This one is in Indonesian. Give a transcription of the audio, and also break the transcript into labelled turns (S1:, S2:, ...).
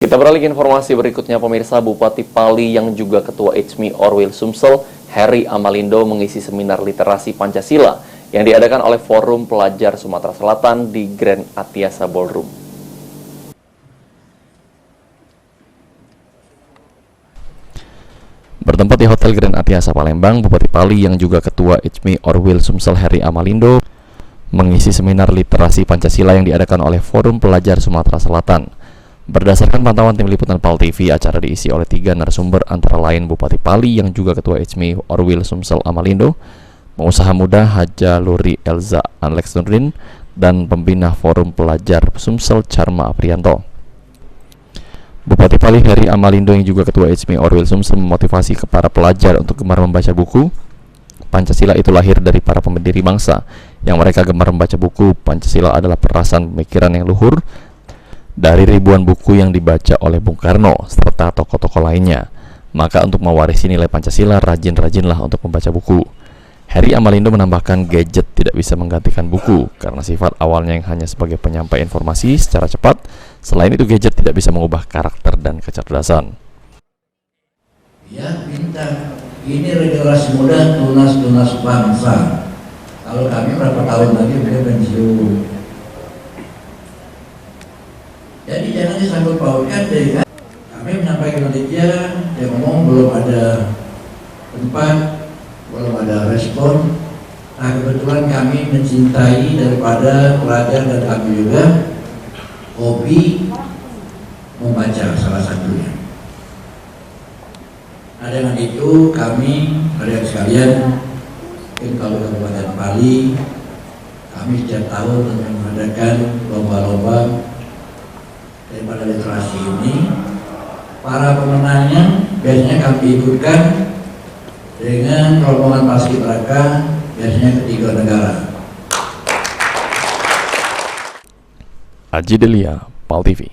S1: Kita beralih ke informasi berikutnya, pemirsa. Bupati Pali yang juga Ketua HMI Orwil Sumsel, Heri Amalindo, mengisi seminar literasi Pancasila yang diadakan oleh Forum Pelajar Sumatera Selatan di Grand Atiasa Ballroom. Bertempat di Hotel Grand Atiasa Palembang, Bupati Pali yang juga Ketua HMI Orwil Sumsel, Heri Amalindo, mengisi seminar literasi Pancasila yang diadakan oleh Forum Pelajar Sumatera Selatan. Berdasarkan pantauan tim liputan PAL TV, acara diisi oleh 3 narasumber antara lain Bupati Pali yang juga Ketua HMI Orwil Sumsel Amalindo, pengusaha muda Haja Luri Elza Alex Nurdin, dan pembina Forum Pelajar Sumsel Charma Aprianto. Bupati Pali Heri Amalindo yang juga Ketua HMI Orwil Sumsel memotivasi ke para pelajar untuk gemar membaca buku. Pancasila itu lahir dari para pendiri bangsa yang mereka gemar membaca buku. Pancasila adalah perasaan pemikiran yang luhur dari ribuan buku yang dibaca oleh Bung Karno serta tokoh-tokoh lainnya. Maka untuk mewarisi nilai Pancasila, rajin-rajinlah untuk membaca buku. Heri Amalindo menambahkan, gadget tidak bisa menggantikan buku karena sifat awalnya yang hanya sebagai penyampai informasi secara cepat. Selain itu, gadget tidak bisa mengubah karakter dan kecerdasan.
S2: Ya, pintar. Ini regenerasi muda, tunas-tunas bangsa. Kalau kami berapa tahun lagi beliau pensiun. Jadi jangan disangkut pautkan dengan kami menyampaikan dia ngomong belum ada tempat, belum ada respon. Nah, kebetulan kami mencintai daripada pelajar dan kami juga hobi membaca salah satunya. Nah, dengan itu kami adik sekalian, kalau Kabupaten Pali, kami setiap tahun mengadakan lomba-lomba daripada literasi ini. Para pemenangnya biasanya kami ikutkan dengan rombongan paskibraka, biasanya ke 3 negara.
S1: Aji Delia, PAL TV.